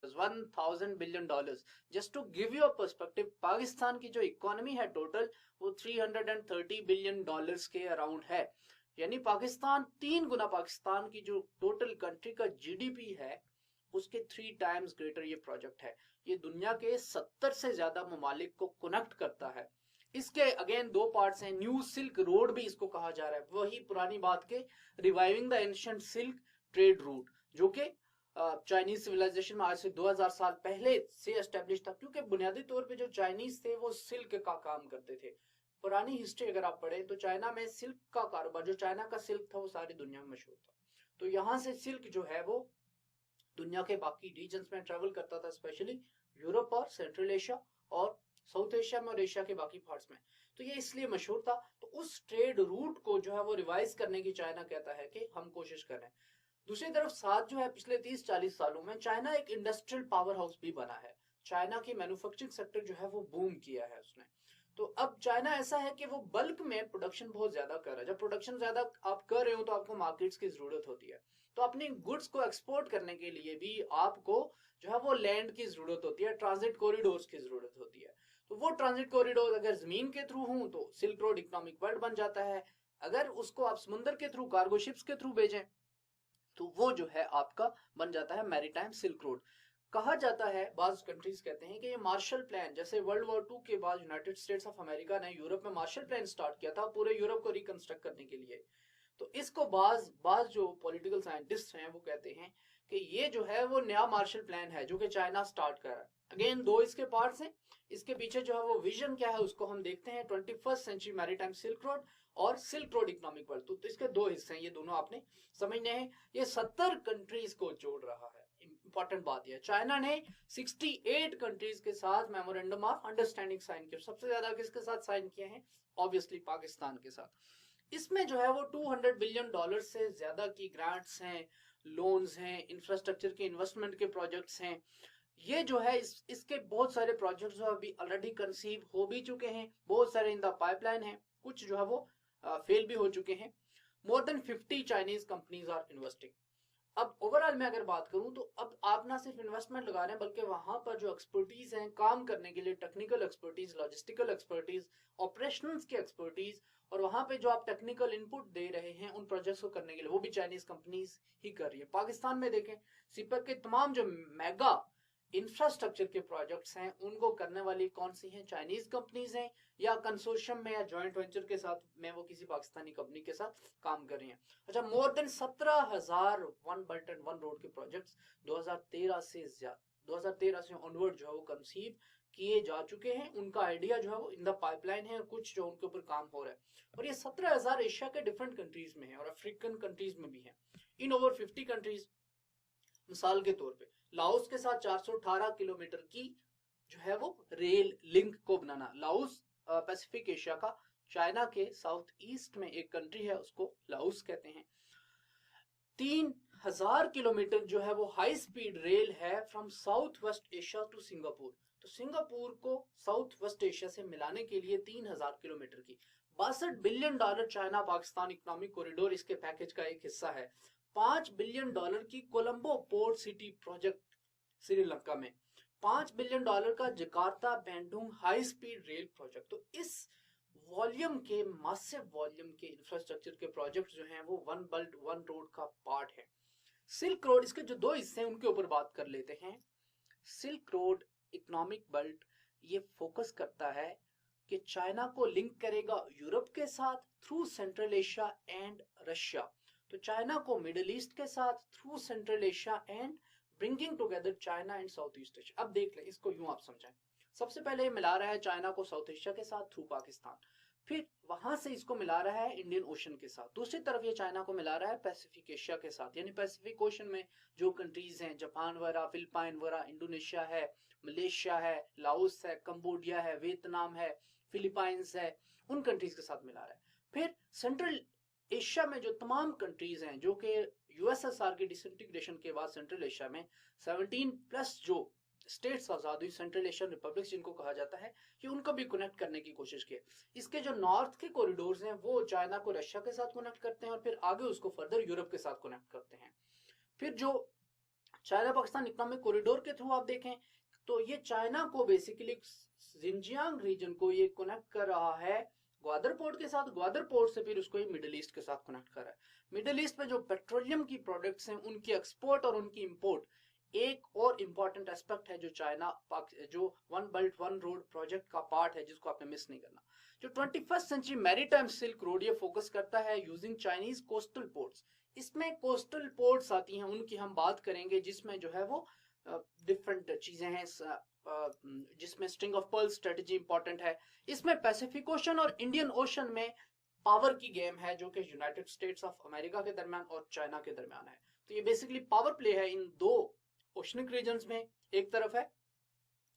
$1,000 billion. Just to give you a perspective, Pakistan की जो economy है टोटल वो $330 बिलियन के अराउंड है। यानी पाकिस्तान 3 गुना, पाकिस्तान की जो टोटल कंट्री का जीडीपी है उसके 3 टाइम्स ग्रेटर ये प्रोजेक्ट है। ये दुनिया के 70 से ज्यादा ममालिक को कनेक्ट करता है। इसके अगेन 2 पार्ट्स हैं। न्यू सिल्क रोड भी इसको कहा जा रहा है, वही पुरानी बात के reviving the ancient silk trade route, जो कि चाइनीज सिविलाइजेशन में आज से 2000 साल पहले से एस्टेब्लिश था। क्योंकि बुनियादी तौर पे जो चाइनीज थे वो सिल्क का काम करते थे। पुरानी हिस्ट्री अगर आप पढ़े तो चाइना में सिल्क का कारोबार, जो चाइना का सिल्क था वो सारी दुनिया में मशहूर था। तो यहाँ से सिल्क जो है वो दुनिया के बाकी रीजन्स में ट्रेवल करता था, स्पेशली यूरोप और सेंट्रल एशिया और साउथ एशिया में और एशिया के बाकी पार्ट्स में। तो ये इसलिए मशहूर था। तो उस ट्रेड रूट को जो है वो रिवाइज करने की चाइना कहता है कि हम कोशिश कर रहे हैं। दूसरी तरफ साथ जो है पिछले 30-40 सालों में चाइना एक इंडस्ट्रियल पावर हाउस भी बना है। चाइना की मैन्युफैक्चरिंग सेक्टर जो है वो बूम किया है उसने। तो अब चाइना ऐसा है कि वो बल्क में प्रोडक्शन बहुत ज्यादा कर रहा है। जब प्रोडक्शन ज्यादा आप कर रहे हो तो आपको मार्केट्स की जरूरत होती है। तो अपनी गुड्स को एक्सपोर्ट करने के लिए भी आपको जो है वो लैंड की जरूरत होती है, ट्रांजिट कॉरिडोर्स की जरूरत होती है। तो वो ट्रांजिट कॉरिडोर अगर जमीन के थ्रू हो तो सिल्क रोड इकोनॉमिक वर्ल्ड बन जाता है। अगर उसको आप समुद्र के थ्रू, कार्गो शिप्स के थ्रू भेजें तो वो जो है आपका बन जाता है मैरीटाइम सिल्क रोड। कहा जाता है, बाज कंट्रीज कहते हैं कि ये मार्शल प्लान, जैसे वर्ल्ड वॉर 2 के बाद यूनाइटेड स्टेट्स ऑफ अमेरिका ने यूरोप में मार्शल प्लान स्टार्ट किया था पूरे यूरोप को रिकंस्ट्रक्ट करने के लिए। तो इसको बाज बाज जो पॉलिटिकल साइंटिस्ट हैं वो कहते हैं कि ये जो है वो नया मार्शल प्लान है जो कि चाइना स्टार्ट कर रहा है। अगेन 2 इसके पार्ट्स हैं। इसके पीछे जो है वो विजन क्या है उसको हम देखते हैं, 21st century maritime silk road और सिल्क रोड इकोनॉमिक वर्ल्ड। तो इसके 2 हिस्से हैं, ये दोनों आपने समझने हैं। ये 70 कंट्रीज को जोड़ रहा है। इंपॉर्टेंट बात यह, चाइना ने 68 कंट्रीज के साथ मेमोरेंडम ऑफ अंडरस्टैंडिंग साइन किया। सबसे ज्यादा किसके साथ साइन किए हैं? ऑब्वियसली पाकिस्तान के साथ। इसमें जो है वो $200 बिलियन से ज्यादा की ग्रांट्स हैं, लोन्स हैं, इंफ्रास्ट्रक्चर के इन्वेस्टमेंट के प्रोजेक्ट्स हैं। ये जो है इसके बहुत सारे प्रोजेक्ट्स जो अभी ऑलरेडी कंसीव हो भी चुके हैं, बहुत सारे इन द पाइपलाइन है, कुछ जो है वो फेल भी हो चुके हैं। More than 50 Chinese companies are investing. अब ओवरऑल मैं अगर बात करूं तो अब आप ना सिर्फ इन्वेस्टमेंट लगा रहे हैं बल्कि वहां पर जो एक्सपर्टीज हैं काम करने के लिए, technical expertise, logistical expertise, operations की एक्सपर्टीज, और वहां पे जो आप टेक्निकल इनपुट दे रहे हैं उन प्रोजेक्ट्स को करने के लिए वो भी चाइनीज कंपनीज ही कर रही है। पाकिस्तान में देखें, सिपक के तमाम जो मेगा इंफ्रास्ट्रक्चर के प्रोजेक्ट्स हैं उनको करने वाली कौन सी हैं? चाइनीज कंपनीज हैं, या कंसोर्शियम में या जॉइंट वेंचर के साथ में वो किसी पाकिस्तानी कंपनी के साथ काम कर रही हैं। अच्छा, more than 17,000 one belt and one road के प्रोजेक्ट्स 2013 से ऑनवर्ड जो है वो कंसीव किए जा चुके हैं। उनका आइडिया जो है वो इन द पाइपलाइन है, कुछ जो उनके ऊपर काम हो रहा है। और ये 17,000 एशिया के डिफरेंट कंट्रीज में है और अफ्रीकन कंट्रीज में भी है, इन ओवर 50 कंट्रीज। मिसाल के तौर पे लाओस के साथ 418 किलोमीटर की जो है वो रेल लिंक को बनाना। लाओस पैसिफिक एशिया का, चाइना के साउथ ईस्ट में एक कंट्री है उसको लाओस कहते हैं। 3,000 किलोमीटर जो है वो हाई स्पीड रेल है from south west Asia to Singapore. तो सिंगापुर को साउथ वेस्ट एशिया से मिलाने के लिए 3,000 किलोमीटर की $62 billion China Pakistan economic corridor इसके पैकेज का एक हिस्सा है। $5 बिलियन की Colombo port city project Sri Lanka में, $5 बिलियन का Jakarta Bandung high speed rail project. तो इस वॉल्यूम के, मासिव वॉल्यूम के इंफ्रास्ट्रक्चर के प्रोजेक्ट जो हैं वो वन बेल्ट वन रोड का पार्ट है। सिल्क रोड, इसके जो 2 हिस्से हैं उनके ऊपर बात कर लेते हैं। सिल्क रोड इकोनॉमिक बेल्ट ये फोकस करता है कि चाइना को लिंक करेगा यूरोप के साथ through central Asia and Russia. तो चाइना को मिडिल ईस्ट के साथ through central Asia and bringing together China and south east Asia. अब देख लें, इसको यूं आप समझें। सबसे पहले मिला रहा है चाइना को साउथ एशिया के साथ थ्रू पाकिस्तान, फिर वहां से इसको मिला रहा है इंडियन ओशन के साथ। दूसरी तरफ ये चाइना को मिला रहा है पैसिफिक एशिया के साथ, यानी पैसिफिक ओशन में जो कंट्रीज हैं, जापान वगैरह, फिलिपाइन वगैरह, इंडोनेशिया है, मलेशिया है, लाओस है, कंबोडिया है, वियतनाम है, फिलीपाइंस है, उन कंट्रीज के साथ मिला रहा है। फिर सेंट्रल एशिया में जो तमाम कंट्रीज हैं जो कि यूएसएसआर की डिसइंटीग्रेशन के बाद सेंट्रल एशिया में 17+ जो स्टेट्स आजाद हुई, सेंट्रल एशियन रिपब्लिक्स जिनको कहा जाता है, कि उनको भी कनेक्ट करने की कोशिश की। इसके जो नॉर्थ के कॉरिडोर्स हैं वो चाइना को रशिया के साथ कनेक्ट करते हैं और फिर आगे उसको फर्दर यूरोप के साथ कनेक्ट करते हैं। फिर जो चाइना पाकिस्तान इकोनॉमिक कॉरिडोर के थ्रू आप देखें तो ये चाइना को बेसिकली जिंजियांग रीजन को ये कनेक्ट कर रहा है ग्वादर पोर्ट के साथ, ग्वादर पोर्ट से फिर उसको ये मिडिल ईस्ट के साथ कनेक्ट कर रहा है। मिडिल ईस्ट में जो पेट्रोलियम की प्रोडक्ट्स हैं उनकी एक्सपोर्ट और उनकी इंपोर्ट एक और इम्पॉर्टेंट एस्पेक्ट है जो चाइना जो one belt one road project का पार्ट है जिसको आपने मिस नहीं करना। जो 21st century maritime silk road ये फोकस करता है यूजिंग चाइनीज कोस्टल पोर्ट्स। इसमें कोस्टल पोर्ट्स आती हैं, उनकी हम बात करेंगे, जिसमें जो है वो डिफरेंट चीजें हैं, जिसमें string of pearl strategy important है। इसमें पैसिफिक ओशन और इंडियन ओशन में पावर की गेम है जो कि यूनाइटेड स्टेट्स ऑफ अमेरिका के दरमियान और चाइना के दरमियान है। तो ये बेसिकली पावर प्ले है इन दो ओशनिक रीजन्स में, एक तरफ है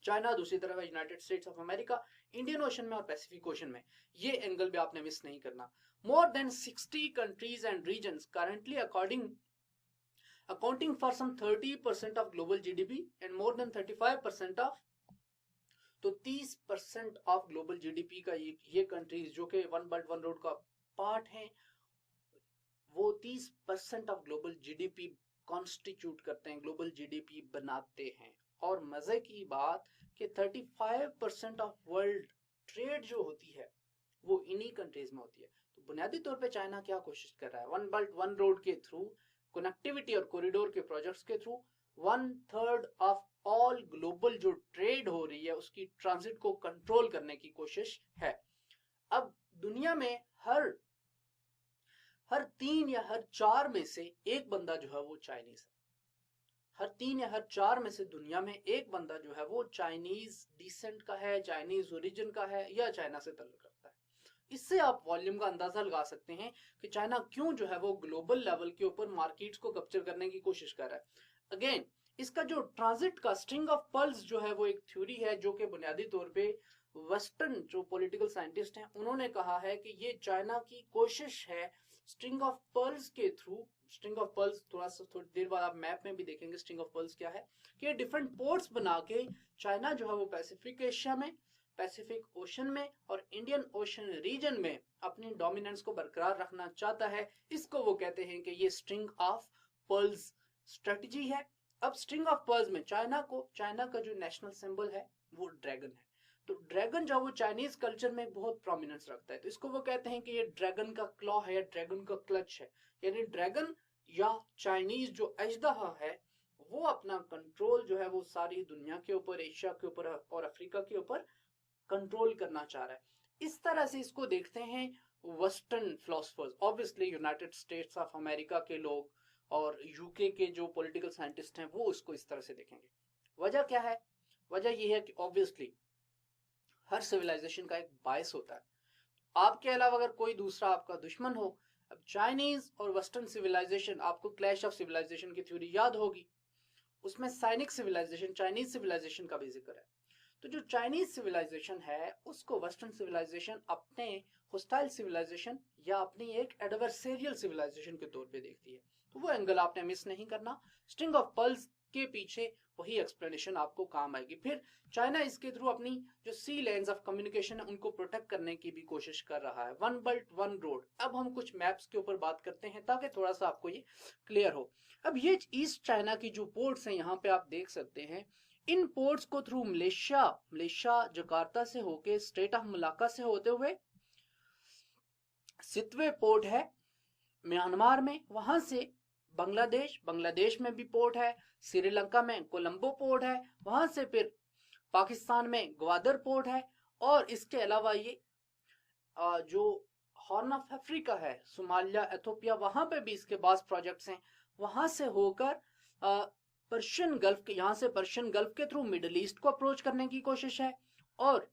चाइना, दूसरी तरफ है United States of America, Indian ocean में और पैसिफिक ओशन में। ये एंगल भी आपने मिस नहीं करना। More than 60 countries and regions currently accounting for some 30% of global GDP and more than 35% of, तो 30% ऑफ ग्लोबल जीडीपी का ये कंट्रीज जो कि वन बेल्ट वन रोड का पार्ट है, वो 30% ऑफ ग्लोबल जीडीपी कॉन्स्टिट्यूट करते हैं, ग्लोबल जीडीपी बनाते हैं। और मजे की बात कि 35% ऑफ वर्ल्ड ट्रेड जो होती है वो इन्हीं कंट्रीज में होती है। तो बुनियादी तौर पे चाइना क्या कोशिश कर रहा है, वन बेल्ट वन रोड के थ्रू, कनेक्टिविटी और कॉरिडोर के प्रोजेक्ट्स के थ्रू 1/3 ऑफ ऑल ग्लोबल जो ट्रेड हो रही है उसकी ट्रांजिट को कंट्रोल करने की कोशिश है। अब दुनिया में हर 3 या हर 4 में से एक बंदा जो है वो चाइनीज है। हर 3 या हर 4 में से दुनिया में एक बंदा जो है वो चाइनीज डिसेंट का है, चाइनीज ओरिजिन का है या चाइना से ताल्लुक रखता है। इससे आप वॉल्यूम का अंदाजा लगा सकते हैं कि चाइना क्यों जो है वो ग्लोबल लेवल के ऊपर मार्केट्स को कैप्चर करने की कोशिश कर रहा है। अगेन इसका जो ट्रांजिट का स्ट्रिंग ऑफ पर्ल्स जो है वो एक थ्योरी है जो कि बुनियादी तौर पे वेस्टर्न जो पॉलिटिकल साइंटिस्ट हैं उन्होंने कहा है कि ये चाइना की कोशिश है स्ट्रिंग ऑफ पर्ल्स के थ्रू, स्ट्रिंग ऑफ पर्ल्स थोड़ी देर बाद आप मैप में भी देखेंगे स्ट्रिंग ऑफ पर्ल्स क्या है, कि डिफरेंट पोर्ट्स बना के चाइना जो है वो पैसिफिक एशिया में, पैसिफिक ओशन में और इंडियन ओशन रीजन में अपनी डोमिनेंस को बरकरार रखना चाहता है। इसको वो कहते हैं कि ये स्ट्रिंग ऑफ पर्ल्स स्ट्रेटजी है। अब स्ट्रिंग ऑफ पर्ल्स में चाइना का जो नेशनल सिंबल है वो ड्रैगन है। तो ड्रैगन जो वो चाइनीज कल्चर में बहुत प्रोमिनेंस रखता है, तो इसको वो कहते हैं कि ये ड्रैगन का क्लॉ है या ड्रैगन का क्लच है, यानी ड्रैगन या चाइनीज जो अजदहा है वो अपना कंट्रोल जो है वो सारी दुनिया के ऊपर, एशिया के ऊपर और अफ्रीका के ऊपर कंट्रोल करना चाह रहा है। इस तरह से इसको देखते हैं western philosophers, obviously United States of America के लोग और यूके के जो पॉलिटिकल साइंटिस्ट हैं वो इसको इस तरह से देखेंगे। वजह क्या है? वजह यह है कि ऑब्वियसली हर सिविलाइजेशन का एक बायस होता है। आपके अलावा अगर कोई दूसरा आपका दुश्मन हो, अब चाइनीज और वेस्टर्न सिविलाइजेशन, आपको क्लैश ऑफ सिविलाइजेशन की थ्योरी याद होगी, उसमें साइनिक सिविलाइजेशन, चाइनीज सिविलाइजेशन का भी जिक्र है। तो जो चाइनीज सिविलाइजेशन है उसको वेस्टर्न सिविलाइजेशन अपने होस्टाइल सिविलाइजेशन या अपनी एक एडवर्सेरियल सिविलाइजेशन के तौर पे देखती है। तो वो एंगल आपने मिस नहीं करना। स्ट्रिंग ऑफ पर्ल्स के पीछे वही एक्सप्लेनेशन आपको काम आएगी। फिर चाइना इसके थ्रू अपनी जो सी लेन्स ऑफ कम्युनिकेशन है उनको प्रोटेक्ट करने की भी कोशिश कर रहा है। One belt one road. अब हम कुछ मैप्स के ऊपर बात करते हैं ताकि थोड़ा सा आपको ये क्लियर हो। अब ये ईस्ट चाइना की जो पोर्ट्स हैं यहाँ पे आप देख सकते हैं, इन पोर्ट्स को थ्रू मलेशिया जकार्ता से होके, स्टेट ऑफ मलाक्का से होते हुए सितवे पोर्ट है म्यांमार में, वहां से बांग्लादेश में भी पोर्ट है, श्रीलंका में कोलंबो पोर्ट है, वहां से फिर पाकिस्तान में ग्वादर पोर्ट है, और इसके अलावा ये जो हॉर्न ऑफ अफ्रीका है, सोमालिया, एथोपिया, वहां पे भी इसके पास प्रोजेक्ट्स हैं। वहां से होकर पर्शियन गल्फ के, यहाँ से पर्शियन गल्फ के थ्रू मिडिल ईस्ट को अप्रोच करने की कोशिश है, और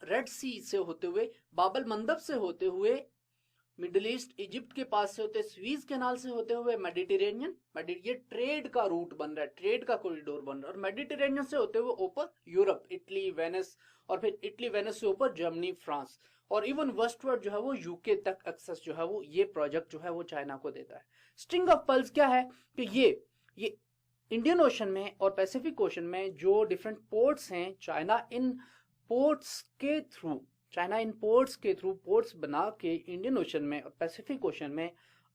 रेड सी से होते हुए, बाबल मंदब से होते हुए मिडिल ईस्ट, इजिप्ट के पास से होते, स्वीज कैनाल से होते हुए मेडिटेरेनियन, ये ट्रेड का रूट बन रहा है, ट्रेड का कॉरिडोर बन रहा है, और मेडिटेरेनियन से होते हुए ऊपर यूरोप, इटली, वेनिस, और फिर इटली वेनिस से ऊपर जर्मनी, फ्रांस, और इवन वेस्टवर्ड जो है वो यूके तक एक्सेस जो है वो ये प्रोजेक्ट जो है वो चाइना को देता है। स्ट्रिंग ऑफ पर्ल्स क्या है कि ये इंडियन ओशन में और पैसिफिक ओशन में जो डिफरेंट पोर्ट्स हैं, चाइना इन पोर्ट्स के थ्रू पोर्ट्स बना के इंडियन ओशन में और पैसिफिक ओशन में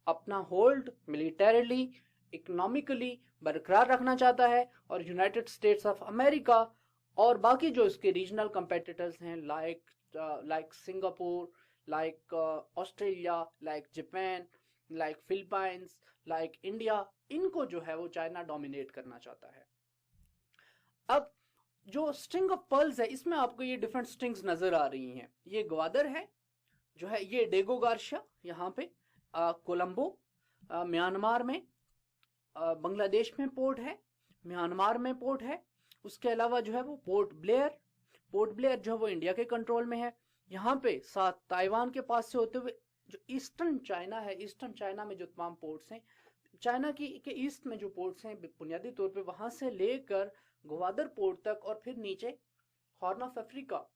अपना होल्ड मिलिटरीली, इकोनॉमिकली बरकरार रखना चाहता है, और यूनाइटेड स्टेट्स ऑफ अमेरिका और बाकी जो इसके रीजनल कंपेटिटर्स हैं like Singapore, like Australia, like Japan, like Philippines, like India, इनको जो है वो चाइना डोमिनेट करना चाहता है। अब जो स्ट्रिंग ऑफ पर्ल्स है, इसमें आपको ये डिफरेंट स्ट्रिंग्स नजर आ रही हैं। ये ग्वादर है जो है, ये डेगो गार्शिया यहाँ पे, कोलंबो म्यांमार में, बांग्लादेश में पोर्ट है, म्यांमार में पोर्ट है। उसके अलावा जो है वो पोर्ट ब्लेयर जो है वो इंडिया के कंट्रोल में है। यहाँ पे साथ ताइवान के पास से होते हुए जो ईस्टर्न चाइना है, ईस्टर्न चाइना में जो तमाम पोर्ट्स हैं, चाइना के ईस्ट में जो पोर्ट्स हैं बुनियादी तौर पे वहां से लेकर ग्वादर पोर्ट तक और फिर नीचे हॉर्न ऑफ अफ्रीका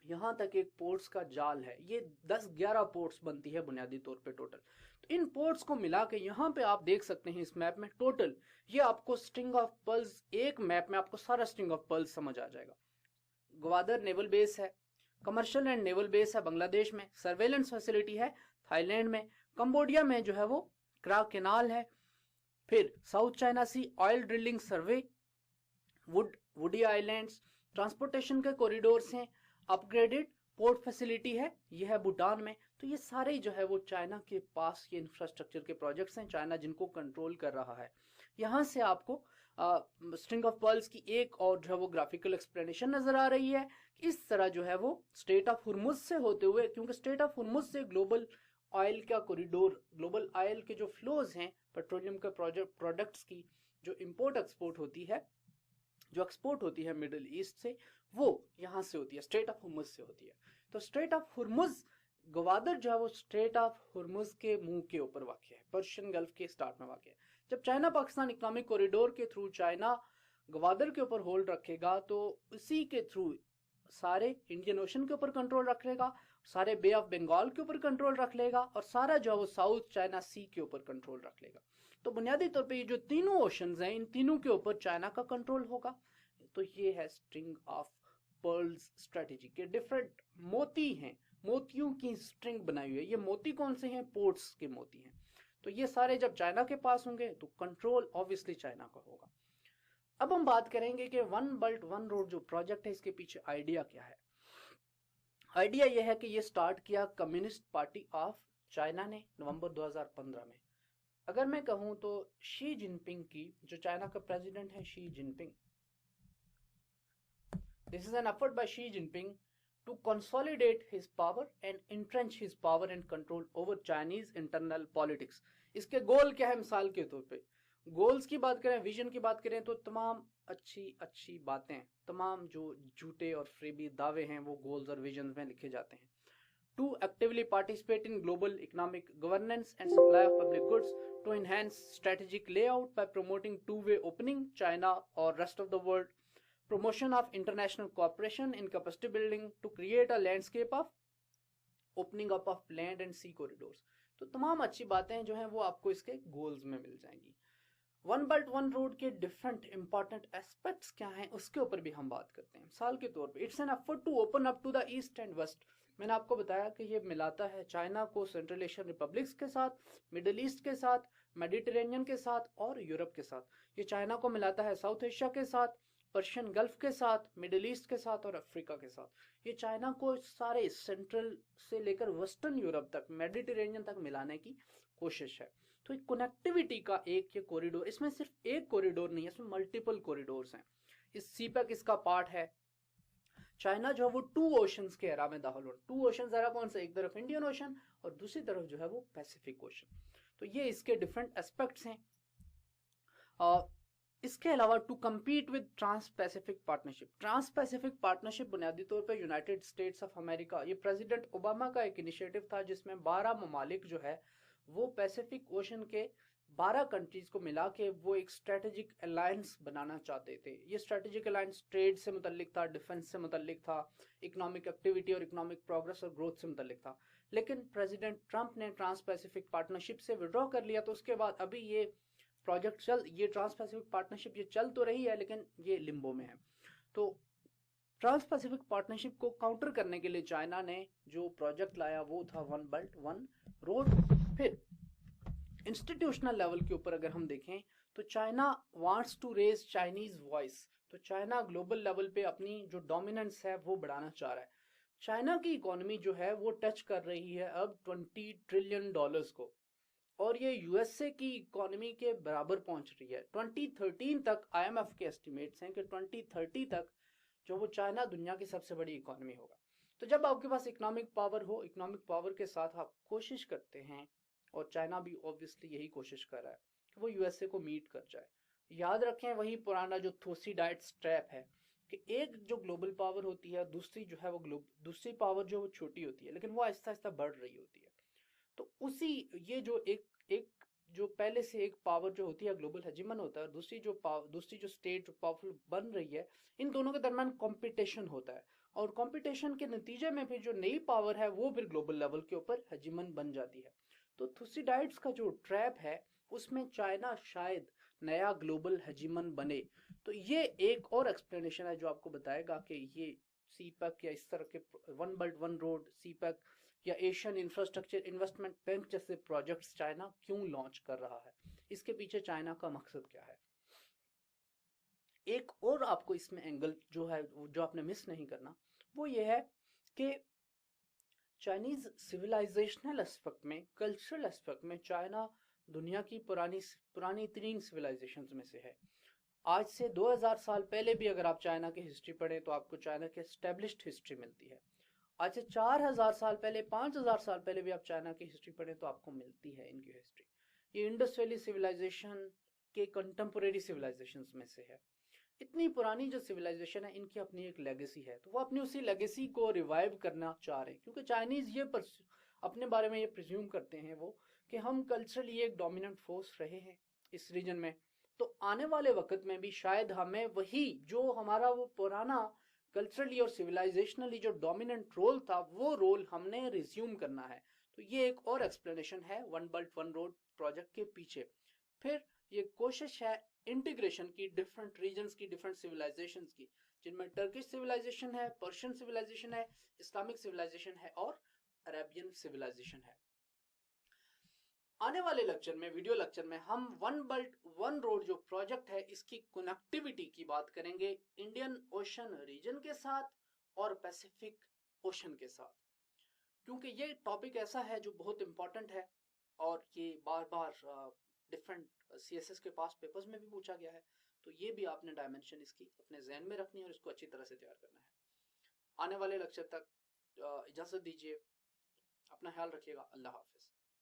यहाँ तक एक पोर्ट्स का जाल है। ये 10-11 पोर्ट्स बनती है बुनियादी तौर पे टोटल। तो इन पोर्ट्स को मिला के यहाँ पे आप देख सकते हैं इस मैप में टोटल ये आपको स्ट्रिंग ऑफ पर्ल्स, एक मैप में आपको सारा स्ट्रिंग ऑफ पर्ल्स समझ आ जाएगा। ग्वादर नेवल बेस है, कमर्शियल एंड नेवल बेस है बांग्लादेश में, सर्वेलेंस फैसिलिटी है थाईलैंड में, कंबोडिया में जो है वो क्रा केनाल है, फिर साउथ चाइना सी ऑयल ड्रिलिंग सर्वे, वुडी आइलैंड्स, ट्रांसपोर्टेशन के कॉरिडोर्स हैं, अपग्रेडेड पोर्ट फैसिलिटी है, यह है भूटान में। तो ये सारे जो है वो चाइना के पास ये इंफ्रास्ट्रक्चर के प्रोजेक्ट्स हैं, चाइना जिनको कंट्रोल कर रहा है। यहाँ से आपको स्ट्रिंग ऑफ पर्ल्स की एक और जो है वो ग्राफिकल एक्सप्लेनेशन नजर आ रही है। इस तरह जो है वो स्ट्रेट ऑफ हुर्मुज से होते हुए, क्योंकि स्ट्रेट ऑफ हुर्मुज से ग्लोबल ऑयल का कॉरिडोर, ग्लोबल ऑयल के जो फ्लोज हैं पेट्रोलियम के प्रोडक्ट्स की जो इंपोर्ट एक्सपोर्ट होती है, जो एक्सपोर्ट होती है मिडिल ईस्ट से, वो यहाँ से होती है, स्ट्रेट ऑफ हुर्मुज से होती है। तो स्ट्रेट ऑफ हुर्मुज, ग्वादर जो है वो स्ट्रेट ऑफ हुर्मुज के मुंह के ऊपर वाक़ है, पर्शियन गल्फ के स्टार्ट में वाक़ है। जब चाइना पाकिस्तान इकोनॉमिक कॉरिडोर के थ्रू चाइना ग्वादर के ऊपर होल्ड रखेगा तो इसी के थ्रू सारे इंडियन ओशन के ऊपर कंट्रोल रख लेगा, सारे बे ऑफ बंगाल के ऊपर कंट्रोल रख लेगा, और सारा जो है वो साउथ चाइना सी के ऊपर कंट्रोल रख लेगा। तो बुनियादी तौर पे ये जो तीनों ओशंस हैं, इन तीनों के ऊपर चाइना का कंट्रोल होगा। तो ये है स्ट्रिंग ऑफ पर्ल्स स्ट्रेटेजी के डिफरेंट मोती हैं, मोतियों की स्ट्रिंग बनाई हुई है। ये मोती कौन से हैं? पोर्ट्स के मोती हैं। तो ये सारे जब चाइना के पास होंगे तो कंट्रोल ऑब्वियसली चाइना का होगा। अब हम बात करेंगे कि वन बेल्ट वन रोड जो प्रोजेक्ट है, इसके पीछे आइडिया क्या है। आइडिया यह है कि ये स्टार्ट किया कम्युनिस्ट पार्टी ऑफ चाइना ने नवंबर 2015 में। अगर मैं कहूं तो शी जिनपिंग की, जो चाइना का प्रेसिडेंट है Xi Jinping, this is an effort bye Xi Jinping to consolidate his power and entrench his power and control over Chinese internal politics। इसके गोल क्या है? मिसाल के तौर पे गोल्स की बात करें, विजन की बात करें, तो तमाम अच्छी बातें, तमाम जो झूठे और फ्रीबी दावे हैं वो गोल्स और विजन में लिखे जाते हैं। To actively participate in global economic governance and supply of public goods, to enhance strategic layout by promoting two-way opening China or rest of the world, promotion of international cooperation in capacity building to create a landscape of opening up of land and sea corridors। तो तमाम अच्छी बातें जो हैं वो आपको इसके goals में मिल जाएंगी। वन बेल्ट वन रोड के डिफरेंट इंपॉर्टेंट एस्पेक्ट्स क्या हैं उसके ऊपर भी हम बात करते हैं। मिसाल के तौर पे it's an effort to open up to the east and west. मैंने आपको बताया कि ये मिलाता है चाइना को सेंट्रल एशियन रिपब्लिक्स के साथ, मिडिल ईस्ट के साथ, मेडिटेरेनियन के साथ और यूरोप के साथ। ये चाइना को मिलाता है साउथ एशिया के साथ, पर्शियन गल्फ के साथ, मिडिल ईस्ट के साथ और अफ्रीका के साथ। ये चाइना को सारे सेंट्रल से लेकर वेस्टर्न यूरोप तक, मेडिटेरेनियन तक मिलाने की कोशिश है। तो कनेक्टिविटी का एक ये कॉरिडोर, इसमें सिर्फ एक कॉरिडोर नहीं है, इसमें मल्टीपल कॉरिडोर्स हैं। इस सीपैक इसका पार्ट है। चाइना जो है वो टू ओशंस के एरा में दाखिल हो, टू ओशंस एरा कौन सा? एक तरफ इंडियन ओशन और दूसरी तरफ जो है वो पैसिफिक ओशन। तो ये इसके डिफरेंट एस्पेक्ट्स हैं। इसके अलावा to compete with Trans Pacific Partnership. Trans Pacific Partnership बुनियादी तौर पर यूनाइटेड स्टेट्स ऑफ अमेरिका, ये प्रेसिडेंट ओबामा का एक इनिशिएटिव था जिसमें 12 ममालिक जो है वो पैसिफिक ओशन के 12 कंट्रीज को मिला के वो एक स्ट्रेटेजिक अलायंस बनाना चाहते थे। ये स्ट्रेटेजिक अलायंस ट्रेड से मुतल्लिक था, डिफेंस से मुतल्लिक था, इकोनॉमिक एक्टिविटी और इकोनॉमिक प्रोग्रेस और ग्रोथ से मुतल्लिक था। लेकिन प्रेसिडेंट ट्रंप ने ट्रांस पैसिफिक पार्टनरशिप से विड्रॉ कर लिया। तो उसके बाद अभी ये प्रोजेक्ट ये ट्रांस पैसिफिक पार्टनरशिप ये चल तो रही है लेकिन ये लिम्बो में है। तो ट्रांस पैसिफिक पार्टनरशिप को काउंटर करने के लिए चाइना ने जो प्रोजेक्ट लाया वो था वन बेल्ट वन रोड। फिर इंस्टीट्यूशनल लेवल के ऊपर अगर हम देखें तो China wants to raise Chinese voice, तो चाइना ग्लोबल लेवल पे अपनी जो डोमिनेंस है वो बढ़ाना चाह रहा है। चाइना की इकोनॉमी जो है वो टच कर रही है अब 20 ट्रिलियन डॉलर्स को, और ये यूएसए की इकोनॉमी के बराबर पहुंच रही है। 2013 तक आईएमएफ के एस्टिमेट्स हैं कि 2030 तक जो वो चाइना दुनिया की सबसे बड़ी इकोनॉमी होगा। तो जब आपके पास इकोनॉमिक पावर हो, इकोनॉमिक पावर के साथ आप कोशिश करते हैं, और चाइना भी ऑब्वियसली यही कोशिश कर रहा है कि वो यूएसए को मीट कर जाए। याद रखें वही पुराना जो थोसीडाइट्स ट्रैप है कि एक जो ग्लोबल पावर होती है, दूसरी जो है वो दूसरी पावर जो वो छोटी होती है, लेकिन वो आहिस्ता आहिस्ता बढ़ रही होती है। तो उसी ये जो एक एक जो पहले से एक पावर जो होती है ग्लोबल हेजिमन होता है, दूसरी जो स्टेट जो पावरफुल बन रही है, इन दोनों के दरमियान कंपटीशन होता है, और कंपटीशन के नतीजे में फिर जो नई पावर है वो फिर ग्लोबल लेवल के ऊपर हेजिमन बन जाती है। तो थुसिडाइड्स का जो ट्रैप है उसमें चाइना शायद नया ग्लोबल हेजिमन बने। तो ये एक और एक्सप्लेनेशन है जो आपको बताएगा कि ये सीपैक या इस तरह के one belt one road, CPEC या एशियन इंफ्रास्ट्रक्चर इन्वेस्टमेंट बैंक जैसे प्रोजेक्ट्स चाइना क्यों लॉन्च कर रहा है, इसके पीछे चाइना का मकसद क्या है। एक और आपको इसमें एंगल जो है जो आपने मिस नहीं करना, वो ये है कि चाइनीज सिविलाइजेशनल एस्पेक्ट में, कल्चरल एस्पेक्ट में चाइना दुनिया की पुरानी 3 सिविलाइजेशंस में से है। आज से 2000 साल पहले भी अगर आप चाइना की हिस्ट्री पढ़ें तो आपको चाइना की एस्टेब्लिश्ड हिस्ट्री मिलती है। आज से 4000 साल पहले, 5000 साल पहले भी आप चाइना की हिस्ट्री पढ़ें तो आपको मिलती है इनकी हिस्ट्री। ये इंडस वैली सिविलाइजेशन के कंटेम्पोरेरी सिविलाइजेशंस में से है। इतनी पुरानी जो सिविलाइजेशन है इनकी अपनी एक लेगेसी है, तो वो अपनी उसी लेगेसी को रिवाइव करना चाह रहे हैं, क्योंकि चाइनीज ये अपने बारे में ये प्रिज्यूम करते हैं वो कि हम कल्चरली एक डोमिनेंट फोर्स रहे हैं इस रीजन में, तो आने वाले वक्त में भी शायद हमें वही जो हमारा वो पुराना कल्चरली और सिविलाइजेशनली जो डोमिनेंट रोल था वो रोल हमने रिज्यूम करना है। तो ये एक और एक्सप्लेनेशन है one belt one road project के पीछे। फिर ये कोशिश है इंटीग्रेशन की, डिफरेंट रीजन्स की, डिफरेंट सिविलाइजेशंस की, जिनमें टर्किश सिविलाइजेशन है, पर्शियन सिविलाइजेशन है, इस्लामिक सिविलाइजेशन है और अरेबियन सिविलाइजेशन है। आने वाले लेक्चर में, वीडियो लेक्चर में, हम वन बेल्ट वन रोड जो प्रोजेक्ट है इसकी कनेक्टिविटी की बात करेंगे इंडियन ओशन रीजन के साथ और पैसिफिक ओशन के साथ, क्योंकि ये टॉपिक ऐसा है जो बहुत इंपॉर्टेंट है और ये बार बार डिफरेंट सीएसएस के पास पेपर्स में भी पूछा गया है। तो ये भी आपने डायमेंशन इसकी अपने जहन में रखनी है और इसको अच्छी तरह से तैयार करना है। आने वाले लेक्चर तक इजाजत दीजिए, अपना ख्याल रखिएगा, अल्लाह हाफिज।